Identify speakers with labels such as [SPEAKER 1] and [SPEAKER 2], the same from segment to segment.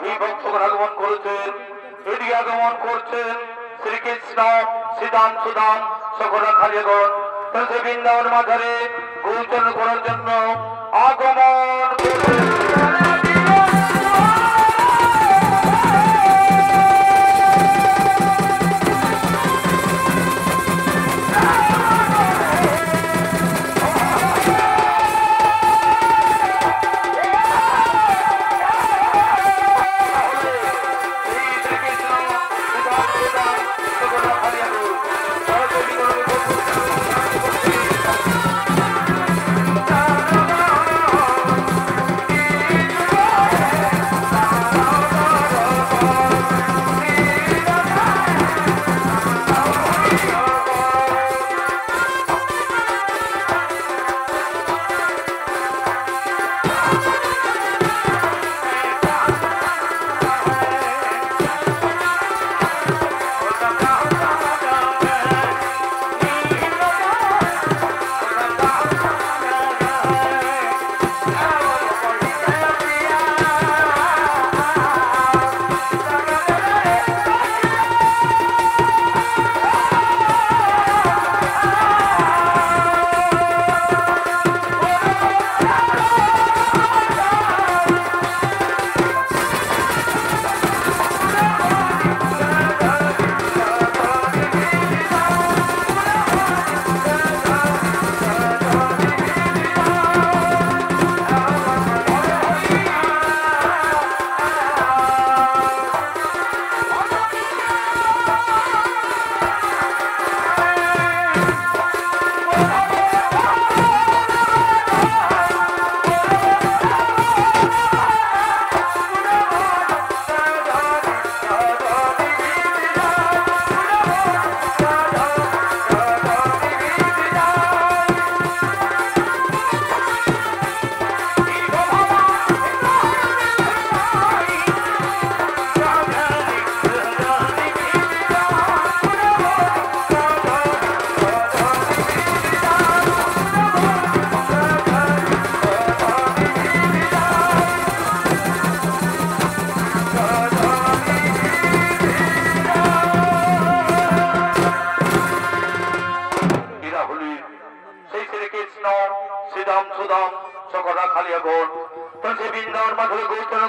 [SPEAKER 1] এই ভক্তগণ আগমন করেছেন, এদিকে আগমন করছেন শ্রীকৃষ্ণ শ্রীদাম সুদাম সকল খালিগণ বৃন্দাবন মাঝারে গোচরণ করার জন্য আগমন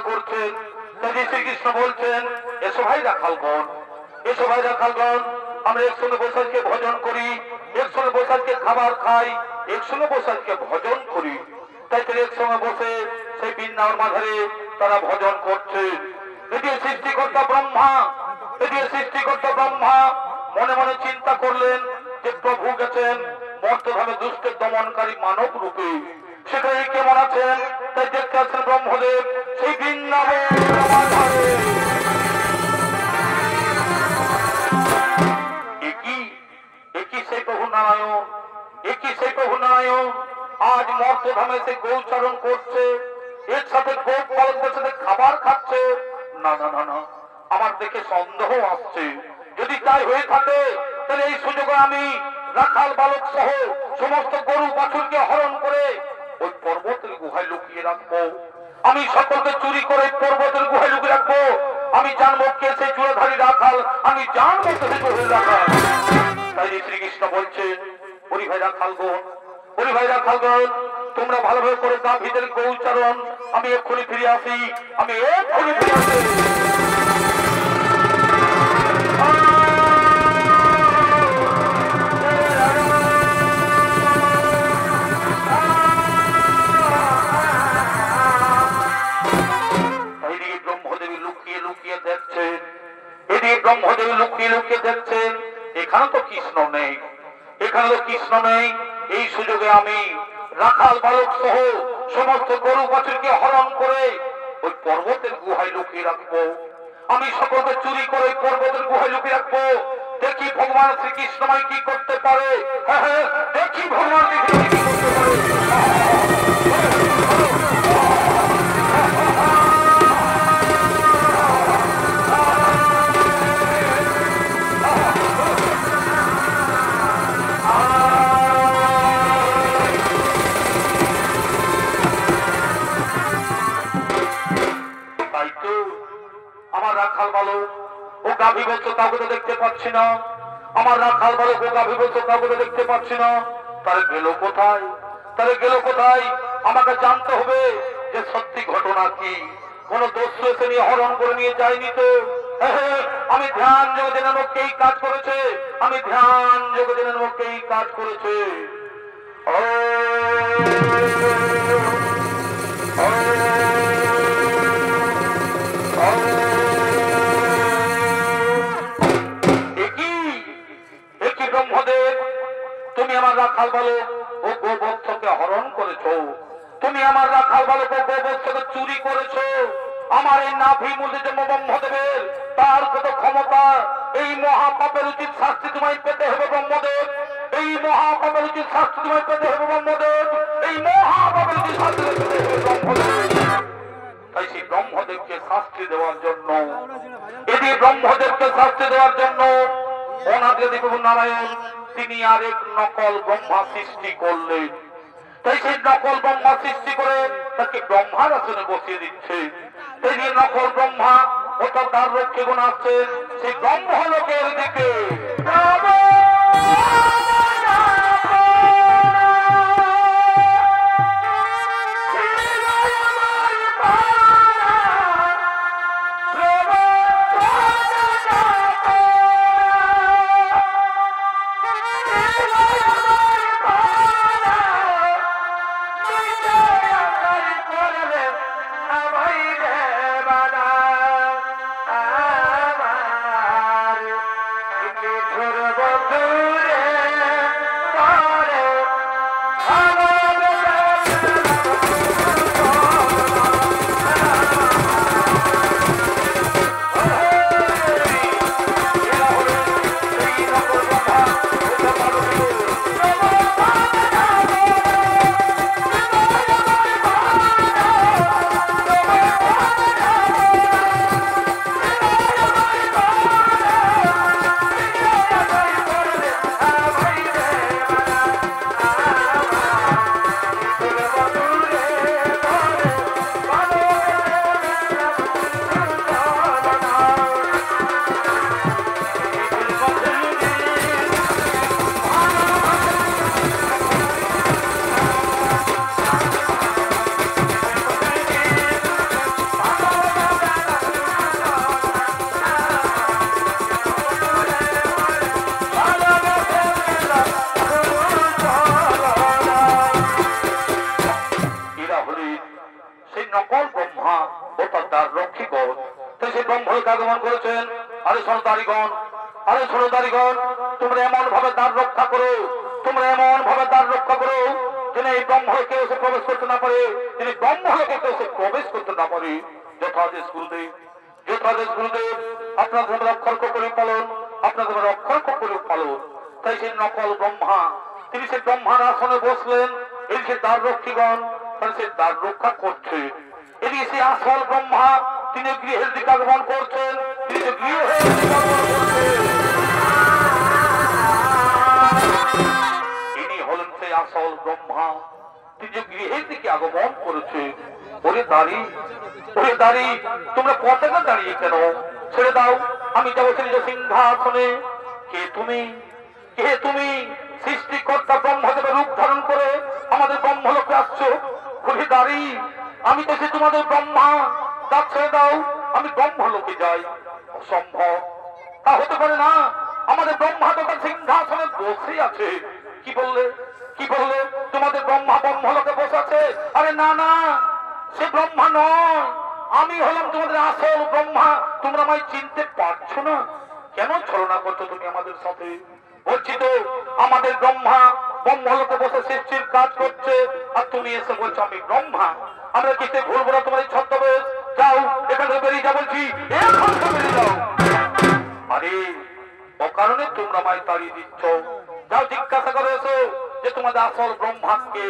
[SPEAKER 1] করছেন। শ্রীকৃষ্ণ বলছেন, এসো ভাই রাখালগণ, এসো ভাই রাখালগণ, আমরা একসঙ্গে বসে আজকে ভজন করি, একসঙ্গে বসে আজকে খাবার খাই, একসঙ্গে বসে আজকে ভজন করি। তাই তারা একসঙ্গে বসে সেই বৃন্দাবন মাঝারে তারা ভজন করছে। এটি সৃষ্টিকর্তা ব্রহ্মা, এটি সৃষ্টিকর্তা ব্রহ্মা মনে মনে চিন্তা করলেন যে প্রভু গেছেন মর্তধামে দুষ্টের দমনকারী মানব রূপে, সেখানে কেমন আছেন তাই দেখতে আছেন ব্রহ্মদেব সেই বৃন্দাবন মাঝারে। একই সেই প্রভু নারায়ণ, একই সেই প্রভু নারায়ণ আজ মর্তধামে সে গৌচারণ করছে, এর সাথে গোপ পালকদের সাথে খাবার খাচ্ছে। না না না না, আমার দেখে সন্দেহ আসছে। যদি তাই হয়ে থাকে তাহলে এই সুযোগে আমি রাখাল বালক সহ সমস্ত গরু বাছুরকে হরণ করে ওই পর্বতের গুহায় লুকিয়ে রাখবো। আমি সকলকে চুরি করে পর্বতের গুহায় লুকিয়ে রাখবো। আমি জানবো কে সেই চূড়াধারী রাখাল, আমি জানবো কে সেই চূড়াধারী রাখাল। তাই শ্রীকৃষ্ণ বলছেন, ওরে ভাই রাখালগণ, ওরে ভাই রাখালগণ, তোমরা ভালোভাবে করে গা ভিতরে গৌচারণ, আমি এক্ষুনি ফিরে আসি, আমি এক্ষুনি ফিরে আসি। ব্রহ্মদেব লুকিয়ে লুকিয়ে দেখছেন, এখানে তো কৃষ্ণ নেই, এখানে তো কৃষ্ণ নেই। এই সুযোগে আমি রাখাল বালক সহ সমস্ত গরু বাছুরকে হরণ করে ওই পর্বতের গুহায় লুকিয়ে রাখবো। আমি সকলকে চুরি করে পর্বতের গুহায় লুকিয়ে রাখবো। দেখি ভগবান শ্রীকৃষ্ণময় কি করতে পারে। হ্যাঁ হ্যাঁ, দেখি ভগবান শ্রীকৃষ্ণ কি করতে পারে। আমার রাখাল বালক ও গাভী বলছো কাউকে তো দেখতে পাচ্ছি না, আমার রাখাল বালক ও গাভী বলছো কাউকে তো দেখতে পাচ্ছি না, তারা গেল কোথায়, তারা গেল কোথায়? আমাকে জানতে হবে যে সত্যি ঘটনা কি। কোন দস্যু এসে নিয়ে হরণ করে নিয়ে যায়নি তো? আমি ধ্যান যোগদিনের মুখে এই কাজ করেছে, আমি ধ্যান যোগদিনের মুখে এই কাজ করেছে। ব্রহ্মদেব, তুমি আমার রাখাল বালক ও গোবৎসকে হরণ করেছো, তুমি আমার রাখাল বালক ও গোবৎসকে চুরি করেছো। আমার এই নাভি মূলে যে ব্রহ্মদেবের তার কত ক্ষমতা, এই মহাপাপের উচিত শাস্তি তোমায় পেতে হবে ব্রহ্মদেব, এই মহাপাপের উচিত শাস্তি তোমায় পেতে হবে ব্রহ্মদেব, এই মহাপাপের উচিত শাস্তি পেতে হবে ব্রহ্মদেব। তাই সেই ব্রহ্মদেবকে শাস্তি দেওয়ার জন্য, এটি ব্রহ্মদেবকে শাস্তি দেওয়ার জন্য অনাদি প্রভু নারায়ণ তিনি আরেক নকল ব্রহ্মা সৃষ্টি করলেন। তাই সেই নকল ব্রহ্মা সৃষ্টি করে তাকে ব্রহ্মার আসনে বসিয়ে দিচ্ছে। তাই যে নকল ব্রহ্মা অর্থাৎ তার রক্ষে গুণ আসছেন সেই ব্রহ্মলোকের দিকে। আগমন করেছেন। আরে সরদারিগণ, আরে সরদারিগণ, তোমরা এমন ভাবে দ্বার রক্ষা করো, তোমরা এমন ভাবে দ্বার রক্ষা করো যেন এই ব্রহ্মলোকে এসে প্রবেশ করতে না পারে, যিনি ব্রহ্মলোকে এসে প্রবেশ করতে না পারে। যথাদেশ গুরুদেব, যথাদেশ গুরুদেব, আপনার ধর্মের অক্ষর করে পালন, আপনার ধর্মের অক্ষর করে পালন। তাই সেই নকল ব্রহ্মা তিনি সেই ব্রহ্মার আসনে বসলেন, এই সে দ্বার রক্ষীগণ তাহলে সে দ্বার রক্ষা করছে। এদিকে সেই আসল ব্রহ্মা তিনি গৃহের দিকে আগমন করছেন, তিনি গৃহের দিকে আগমন করছেন। ইনি হলেন সেই আসল ব্রহ্মা, তিনি গৃহের দিকে আগমন করেছে। ওরে দাঁড়ি, ওরে দাঁড়ি, তোমরা পতাকা দাঁড়িয়ে কেন? ছেড়ে দাও, আমি যাবো নিজ সিংহাসনে। কে তুমি? কে তুমি? সৃষ্টিকর্তা ব্রহ্মদেবের রূপ ধারণ করে আমাদের ব্রহ্মলোকে আসছো। ওরে দাঁড়ি, আমি তো সে তোমাদের ব্রহ্মা, তা ছেড়ে দাও, আমি ব্রহ্মলোকে যাই। অসম্ভব, তা হতে পারে না, আমাদের ব্রহ্মা তো তার সিংহাসনে বসে আছে। কি বললে? কি বললে? তোমাদের ব্রহ্মা ব্রহ্মলোকে বসে আছে? আরে না না, সে ব্রহ্মা নয়, আমি হলাম তোমাদের আসল ব্রহ্মা। তোমরা আমায় চিনতে পারছো না? কেন ছলনা করছো তুমি আমাদের সাথে? বলছি তো আমাদের ব্রহ্মা ব্রহ্মলোকে বসে সৃষ্টির কাজ করছে, আর তুমি এসে বলছো আমি ব্রহ্মা। আমরা কিসে ভুলবো না তোমার এই ছদ্মবেশ? যাও এখান থেকে বেরিয়ে যাও, বলছি এখন বেরিয়ে যাও। আরে অকারণে তোমরা আমায় তাড়িয়ে দিচ্ছ। যাও জিজ্ঞাসা করে এসো যে তোমাদের আসল ব্রহ্মাকে।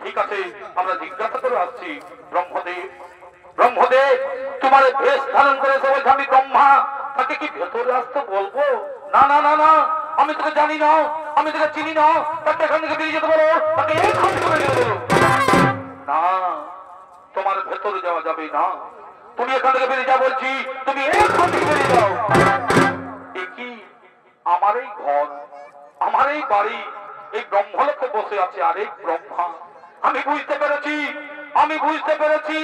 [SPEAKER 1] ঠিক আছে, আমরা জিজ্ঞাসা করে আসছি। ব্রহ্মদেব, ব্রহ্মদেব, তোমার বেশ ধারণ করে এসে বলছে আমি ব্রহ্মা, তাকে কি ভেতরে আসতে বলবো? না না না না, আমি তোকে জানি না, আমি তোকে চিনি না, তাকে এখান থেকে বেরিয়ে যেতে বলো, তাকে এখন করে যেতে বলো। না, তোমার ভেতরে যাওয়া যাবে না, তুমি এখান থেকে বেরিয়ে যাও বলছি, তুমি এখান থেকে বেরিয়ে যাও। কি আমার এই ঘর, আমার এই বাড়ি, এই ব্রহ্মলোকে বসে আছে আরেক ব্রহ্মা। আমি বুঝতে পেরেছি, আমি বুঝতে পেরেছি,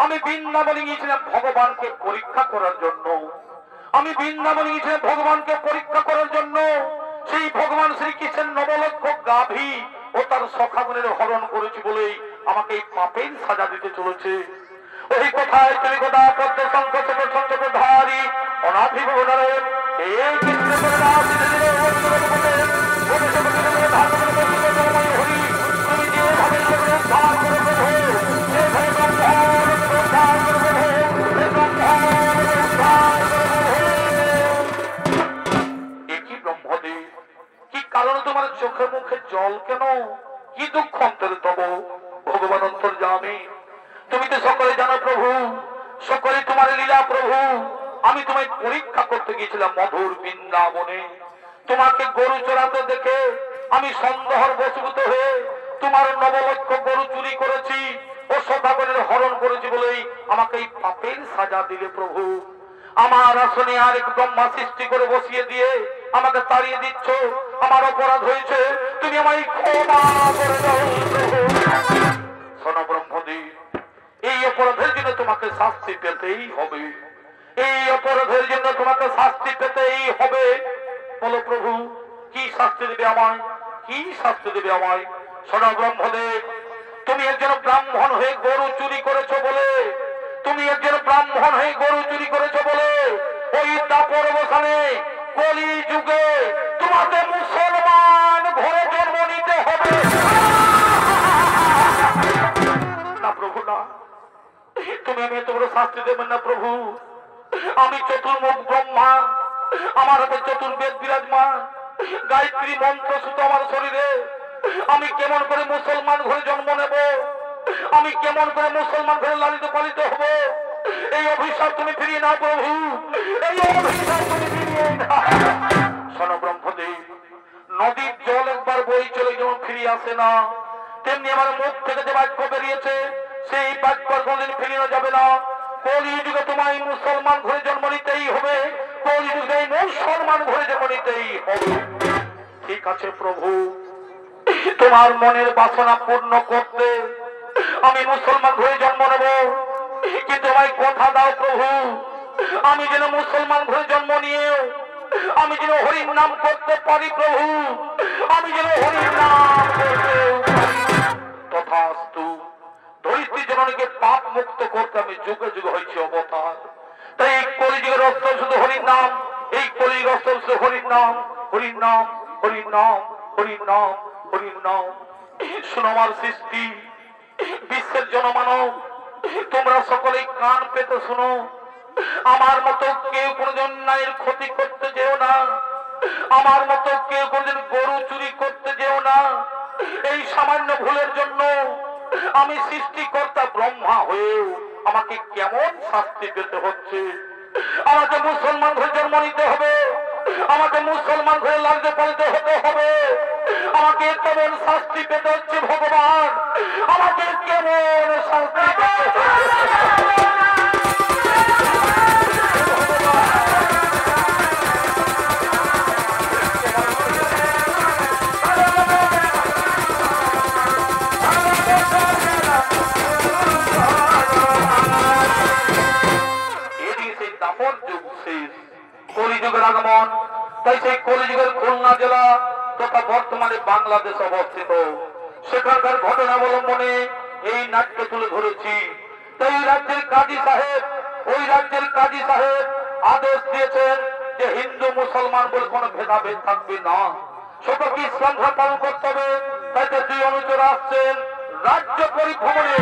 [SPEAKER 1] আমি বৃন্দাবনে গিয়েছিলাম ভগবানকে পরীক্ষা করার জন্য। আমি বৃন্দাবনে গিয়েছিলাম ভগবানকে পরীক্ষা করার জন্য। সেই ভগবান শ্রীকৃষ্ণের নবলক্ষ গাভী ও তার সখাগণের হরণ করেছি বলেই আমাকে এই পাপের সাজা দিতে চলেছে। ওই কথায় তুমি কথা পদ্ম সংকট ধারী অনাথি ভবনারে এই কৃষ্ণ তোমার চোখে মুখে জল কেন? কি দুঃখ অন্তরে তব ভগবান অন্তর্যামী। তুমি তো সকলে জানো প্রভু, সকলে তোমার লীলা প্রভু। আমি তোমায় পরীক্ষা করতে গিয়েছিলাম মধুর বৃন্দাবনে। তোমাকে গরু চড়াতে দেখে আমি সন্দেহর বশীভূত হয়ে তোমার নবলক্ষ গরু চুরি করেছি ও সদাগরের হরণ করেছি বলেই আমাকে এই পাপের সাজা দিলে প্রভু। আমার আসনে আরেক ব্রহ্মা সৃষ্টি করে বসিয়ে দিয়ে আমাকে তাড়িয়ে দিচ্ছ। আমার অপরাধ হয়েছে, তুমি আমায় ক্ষমা করে দাও। শোনো ব্রহ্মদেব, এই অপরাধের জন্য তোমাকে শাস্তি পেতেই হবে। এই অপরাধের জন্য তোমাকে শাস্তি পেতেই হবে। বলো প্রভু, কি শাস্তি দেবে আমায়? কি শাস্তি দেবে আমায়? শোনো ব্রহ্মদেব, তুমি একজন ব্রাহ্মণ হয়ে গরু চুরি করেছো বলে, তুমি একজন ব্রাহ্মণ হয়ে গরু চুরি করেছো বলে ওই দাপর বসানে কলি যুগে তোমাকে মুসলমান ঘরে জন্ম নিতে হবে। না প্রভু না, তুমি আমি এত বড় শাস্তি দেবেন না প্রভু। আমি চতুর্মুখ ব্রহ্মা, আমার হাতে চতুর্বেদ বিরাজমান, গায়ত্রী মন্ত্র সুত আমার শরীরে। আমি কেমন করে মুসলমান ঘরে জন্ম নেব? আমি কেমন করে মুসলমান ঘরে লালিত পালিত হব? এই অভিশাপ তুমি ফিরিয়ে নাও প্রভু, এই অভিশাপ তুমি ফিরিয়ে নাও। শোনো ব্রহ্মদেব, নদীর জল একবার বই চলে যেমন ফিরিয়ে আসে না, তেমনি আমার মুখ থেকে যে বাক্য বেরিয়েছে সেই বাক্য কোনদিন ফিরিয়ে যাবে না। কলিযুগে তোমায় মুসলমান ঘরে জন্ম নিতেই হবে, কলিযুগে মুসলমান ঘরে জন্ম নিতেই হবে। ঠিক আছে প্রভু, তোমার মনের বাসনা পূর্ণ করতে আমি মুসলমান ঘরে জন্ম নেব, কিন্তু আমায় কথা দাও প্রভু, আমি যেন মুসলমান ঘরে জন্ম নিয়ে আমি যেন হরির নাম করতে পারি প্রভু, আমি যেন হরির নাম করতে তথাস্তু। ধরিত্রী জননীকে পাপ মুক্ত করতে আমি যুগে যুগে হয়েছি অবতার। তাই এই কলিযুগের অস্ত্র শুধু হরির নাম, এই কলিযুগের অস্ত্র শুধু হরির নাম, হরির নাম, হরির নাম, হরির নাম, হরির নাম। শুনো আমার সৃষ্টি, বিশ্বের জনমানব, তোমরা সকলেই কান পেতে শুনো। আমার মতো কেউ কোনদিন অন্যায়ের ক্ষতি করতে যেও না, আমার মতো কেউ কোনদিন গরু চুরি করতে যেও না। এই সামান্য ভুলের জন্য আমি সৃষ্টিকর্তা ব্রহ্মা হয়েও আমাকে কেমন শাস্তি পেতে হচ্ছে। আমাকে মুসলমান ঘরে জন্ম নিতে হবে, আমাকে মুসলমান ঘরে লালতে পালতে হতে হবে, আমাকে কেমন শাস্তি পেতে হচ্ছে ভগবান, আমাকে কেমন শাস্তি পেতে কলিযুগের আগমন। তাই সেই কলিযুগের খুলনা জেলা তথা বর্তমানে বাংলাদেশ অবস্থিত, সেখানকার ঘটনা অবলম্বনে এই নাট্য তুলে ধরেছি। তাই রাজ্যের কাজী সাহেব, ওই রাজ্যের কাজী সাহেব আদেশ দিয়েছেন যে হিন্দু মুসলমান বলে কোনো ভেদাভেদ থাকবে না, সকলকে ইসলাম ধর্ম পালন করতে হবে। তাই তো দুই অনুচর আসছেন রাজ্য পরিভ্রমণে।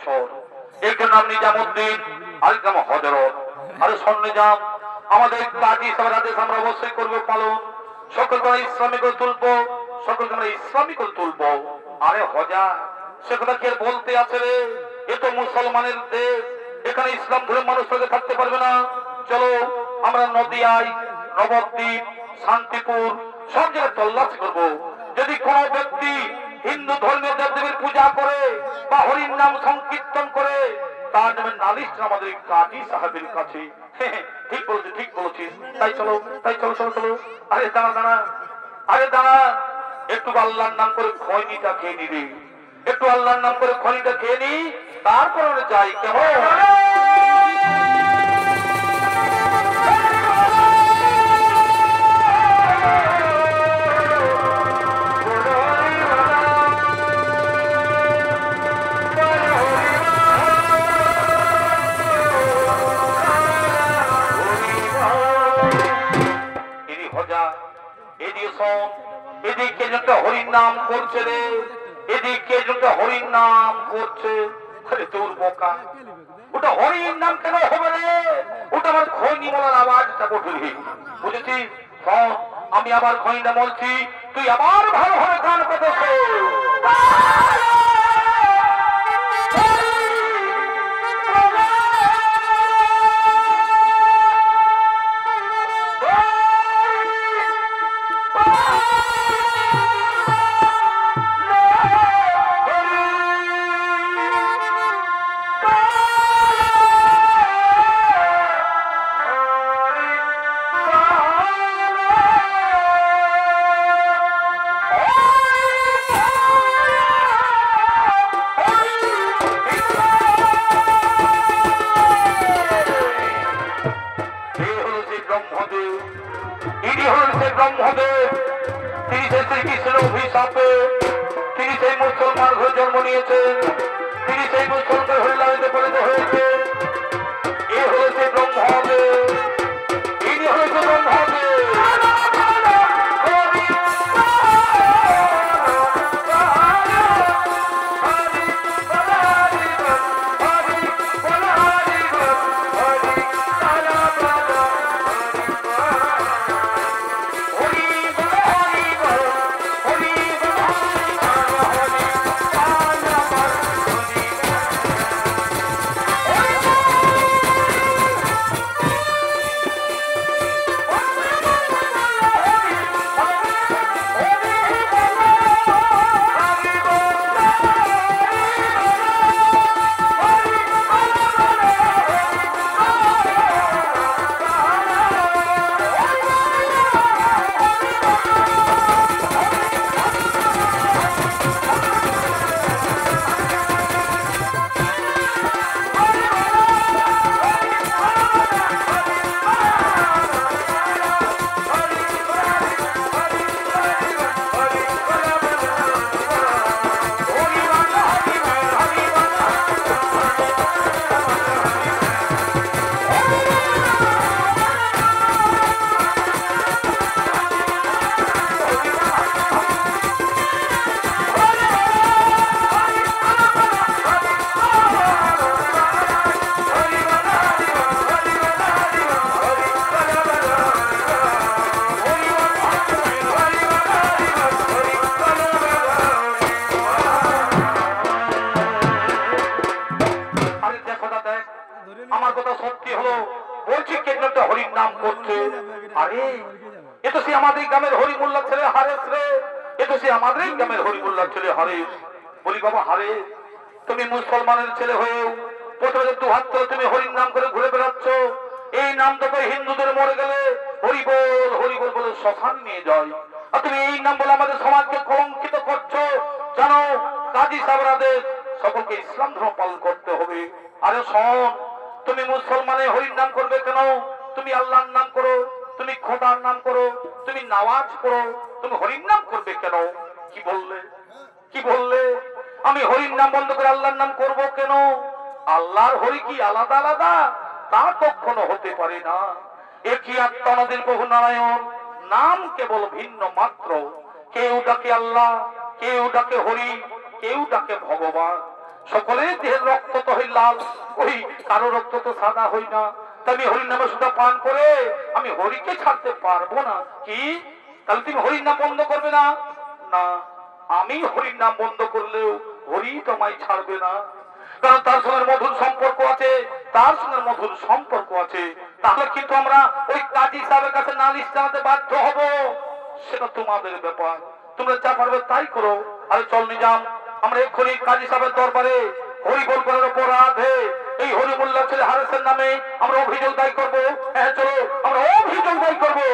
[SPEAKER 1] বছর। একটার নাম নিজামুদ্দিন, আরেকটা নাম হযরত। আরে শোন নিজাম, আমাদের কাজী সাহেবের আদেশ আমরা অবশ্যই করবো পালন। সকলকে আমরা ইসলামী করে তুলবো, সকলকে আমরা ইসলামী করে তুলবো। আরে হজা, সে কথা কি আর বলতে আছে রে? এ তো মুসলমানের দেশ, এখানে ইসলাম ধর্মের মানুষ থাকতে পারবে না। চলো আমরা নদিয়ায়, নবদ্বীপ, শান্তিপুর সব জায়গায় তল্লাশি করবো। যদি কোন ব্যক্তি হিন্দু ধর্মীয় দেবদেবীর পূজা করে বা হরির নাম সংকীর্তন করে, তার নামে নালিশ আমাদের কাজী সাহেবের কাছে। ঠিক বলেছিস, ঠিক বলেছিস। তাই চলো, তাই চলো চলো চলো। আরে দাঁড়া দাঁড়া, আরে দাঁড়া, একটু আল্লাহর নাম করে খৈনিটা খেয়ে নিবি, একটু আল্লাহর নাম করে খৈনিটা খেয়ে নি, তারপর আমরা যাই। কেমন? এদিকে একটা হরির নাম করছে রে, এদিকে একটা হরির নাম করছে। আরে তোর বোকা, ওটা হরির নাম কেন হবে রে? ওটা আমার খৈনি বলার আওয়াজটা বটুলি, বুঝেছিস? আমি আবার খৈনিটা বলছি, তুই আবার ভালোভাবে গান করতেছ। তিনি সেই মুসলমান হয়ে জন্ম নিয়েছেন, তিনি সেই মুসলমান হয়ে লালিত পালিত হয়েছেন। এ হলো সেই ব্রহ্মদেব, ইনি হলো সেই ব্রহ্মদেব। আমার কথা সত্যি হলো, বলছি কেন একটা হরির নাম করছে। আরে এ তো সে আমাদের গ্রামের হরিমুল্লাহ ছেলে হারেস রে, এ তো সে আমাদের গ্রামের হরিমুল্লাহ ছেলে হারেস। বলি বাবা হারেস, তুমি মুসলমানের ছেলে হয়েও প্রথমে দু হাত ধরে তুমি হরির নাম করে ঘুরে বেড়াচ্ছ। এই নাম তো হিন্দুদের মরে গেলে হরিবোল হরিবোল বলে শ্মশান নিয়ে যায়, আর তুমি এই নাম বলে আমাদের সমাজকে কলঙ্কিত করছো। জানো কাজী সাহেবরাদের সকলকে ইসলাম ধর্ম পালন করতে হবে। আরে শোন, তুমি মুসলমানের হরির নাম করবে কেন? তুমি আল্লাহর নাম করো, তুমি খোদার নাম করো, তুমি নামাজ পড়ো, তুমি হরির নাম করবে কেন? কি বললে, কি বললে? আমি হরির নাম বন্ধ করে আল্লাহর নাম করব কেন? আল্লাহর হরি কি আলাদা আলাদা? তা কখনো হতে পারে না। একই আত্মা আমাদের প্রভু নারায়ণ, নাম কেবল ভিন্ন মাত্র। কেউ ডাকে আল্লাহ, কেউ ডাকে হরি, কেউ ডাকে ভগবান। সকলের দেহের রক্ত তো হই লাল, ওই কারো রক্ত তো সাদা হই না। আমি হরির নামে সুধা পান করে আমি হরিকে ছাড়তে পারবো না। কি তাহলে তুমি হরির নাম বন্ধ করবে না? না, আমি হরির নাম বন্ধ করলেও হরি তোমায় ছাড়বে না, কারণ তার সঙ্গে মধুর সম্পর্ক আছে, তার সঙ্গে মধুর সম্পর্ক আছে। তাহলে কিন্তু আমরা ওই কাজী সাহেবের কাছে নালিশ জানাতে বাধ্য হব, সেটা তোমাদের ব্যাপার, তোমরা যা পারবে তাই করো। আরে চল নিজাম, আমরা এক্ষুনি কাজী সাহেবের দরবারে হরিবোল করার অপরাধে এই হরিমুল্লাহ ছেলে হারেসের নামে আমরা অভিযোগ দায়ী করবো। হ্যাঁ চলো, আমরা অভিযোগ দায়ী করবো।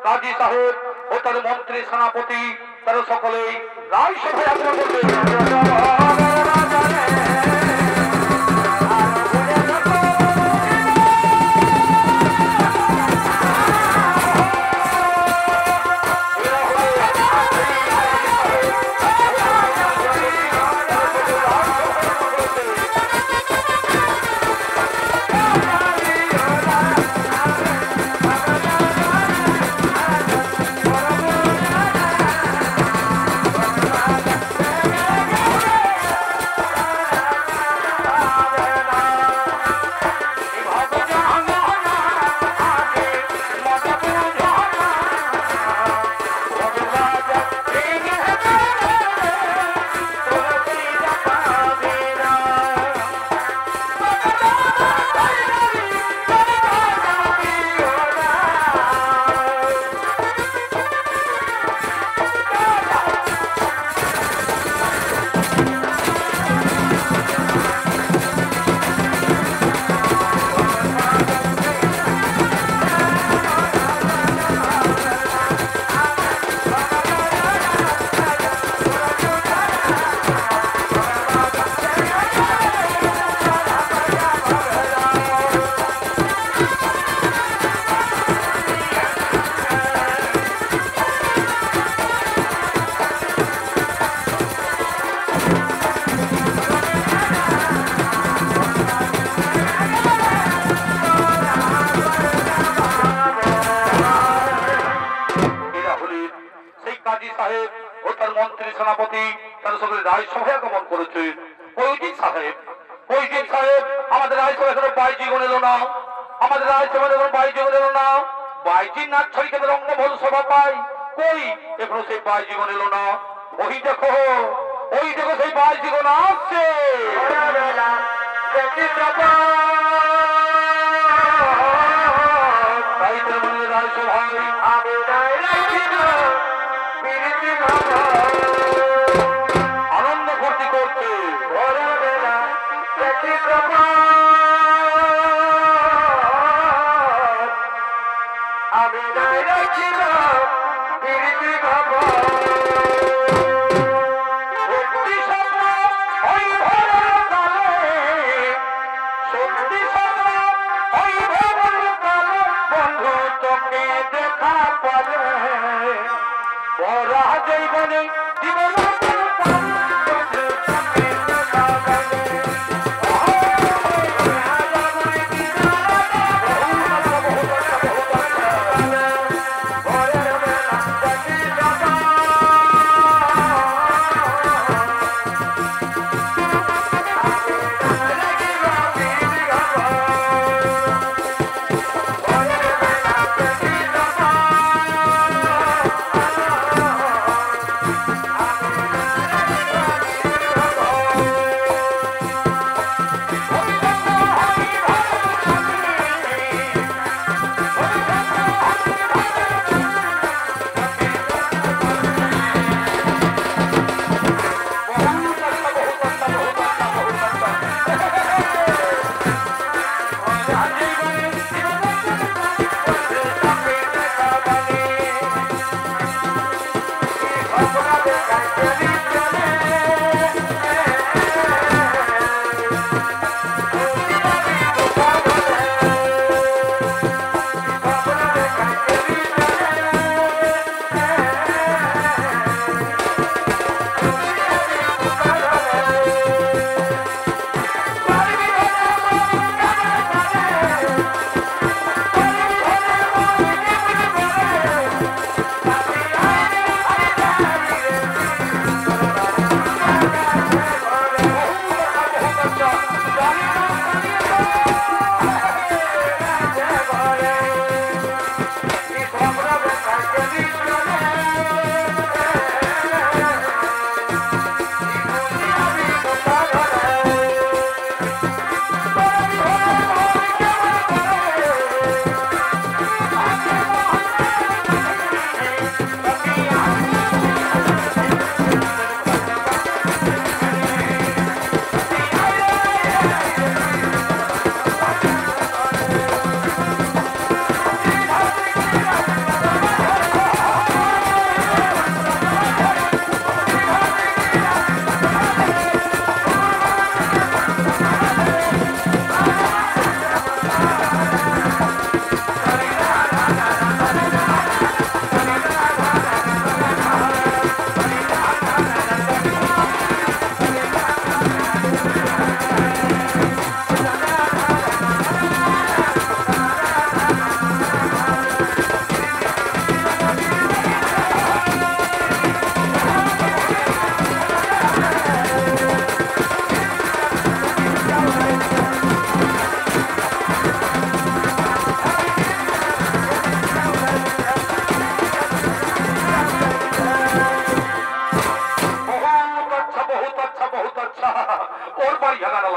[SPEAKER 1] কাজী সাহেব ও তার মন্ত্রী সেনাপতি তারা সকলেই রাজসভায় আগমন করবে। সেনাপতি তারা সকলে রাজসভায় আগমন করেছে। ওইদিন সাহেব আমাদের রাজসভা এখনো বাইজিগণ এলো না, আমাদের রাজসভা এখনো বাইজিগণ এলো না। বাইজির নাচ ছড়িকে রঙ্গমহল সভা পাই, কই এখনো সেই বাইজিগণ এলো না। ওই দেখো সেই বাইজিগণ আসছে। রাজসভায় আনন্দ ফুর্তি করছে। আমি বন্ধু তোকে দেখা পালে বড় জীবনে জীবন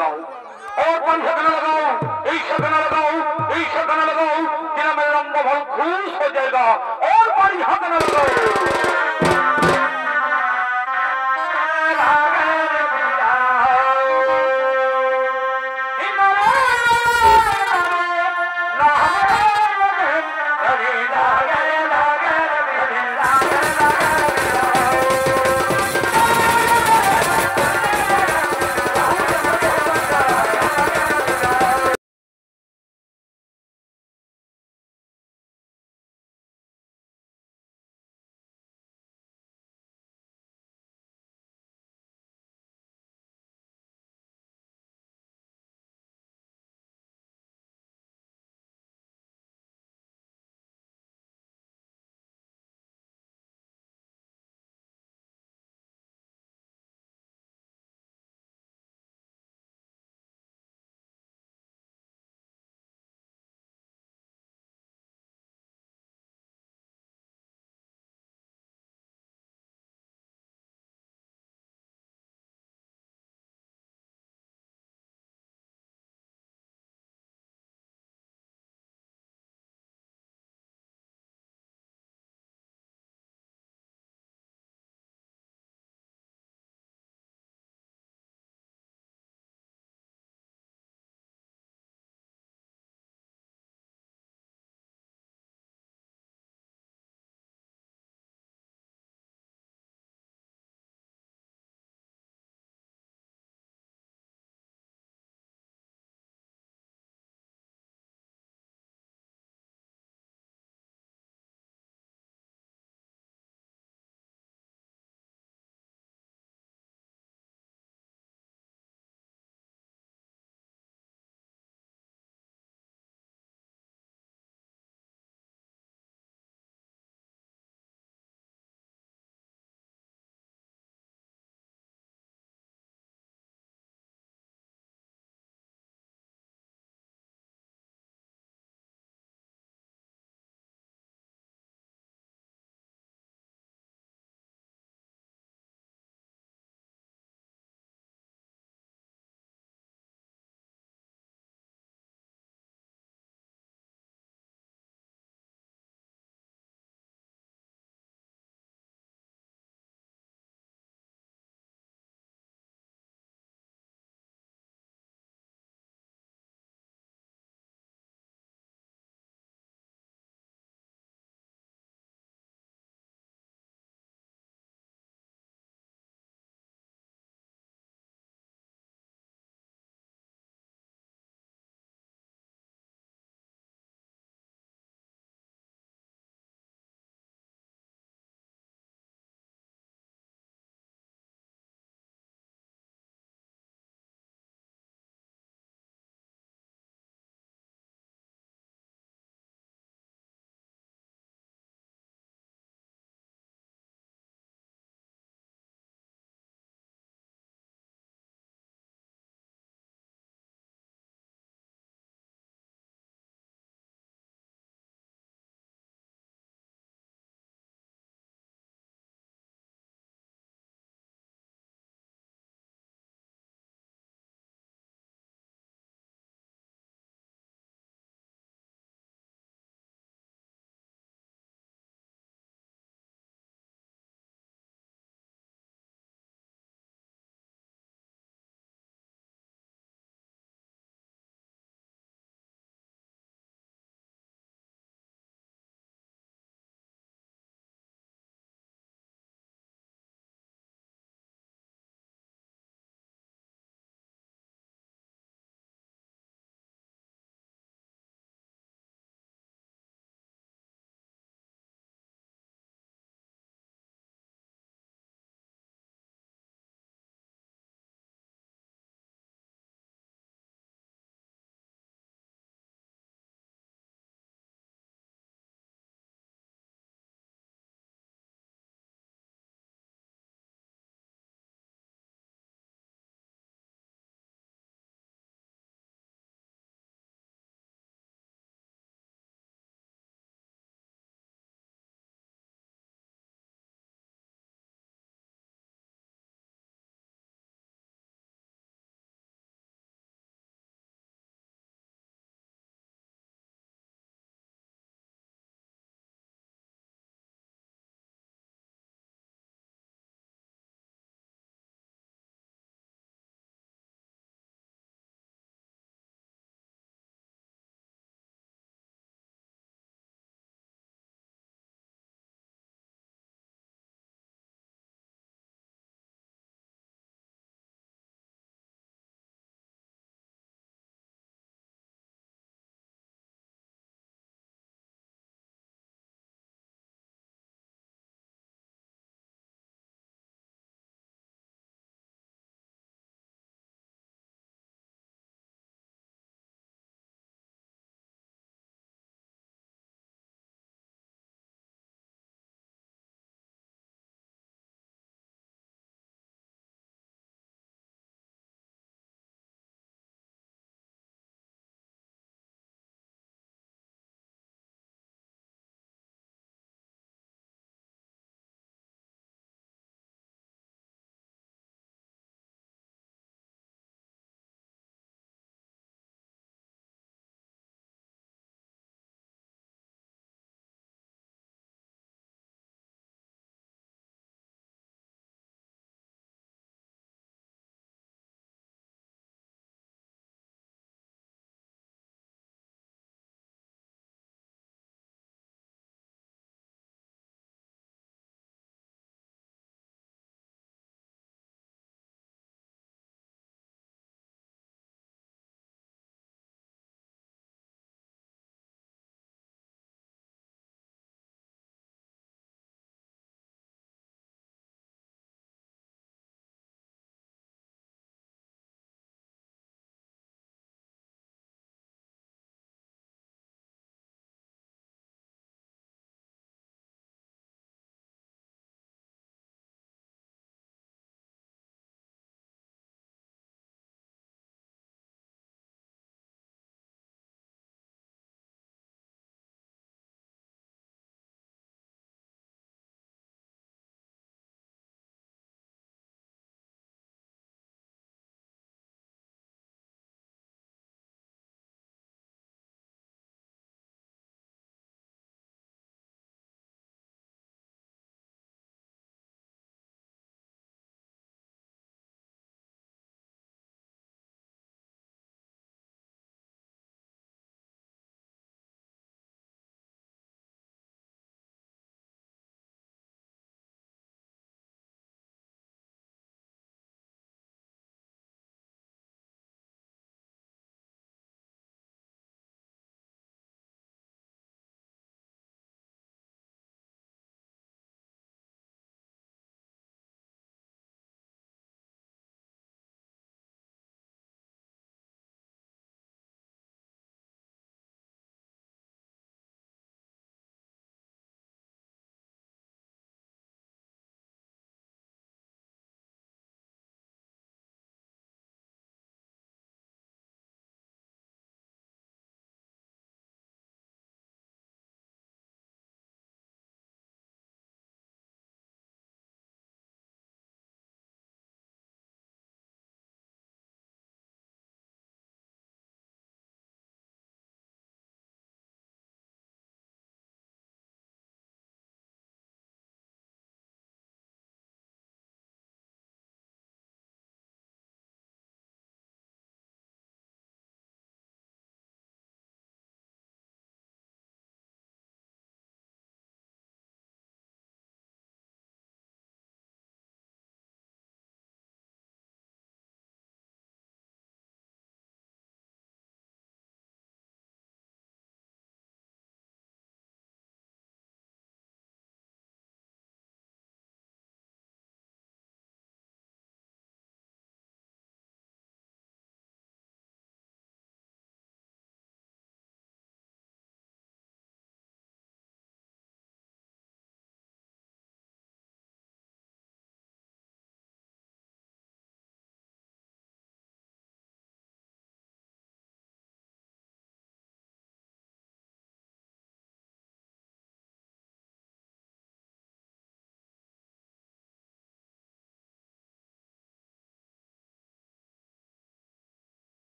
[SPEAKER 1] लगाओ और पानी हाथ न लगाओ, ऐसा गाना लगाओ, ऐसा गाना लगाओ कि ना मेरा रंग बहुत खुश हो जाएगा और पानी हाथ न लगाओ।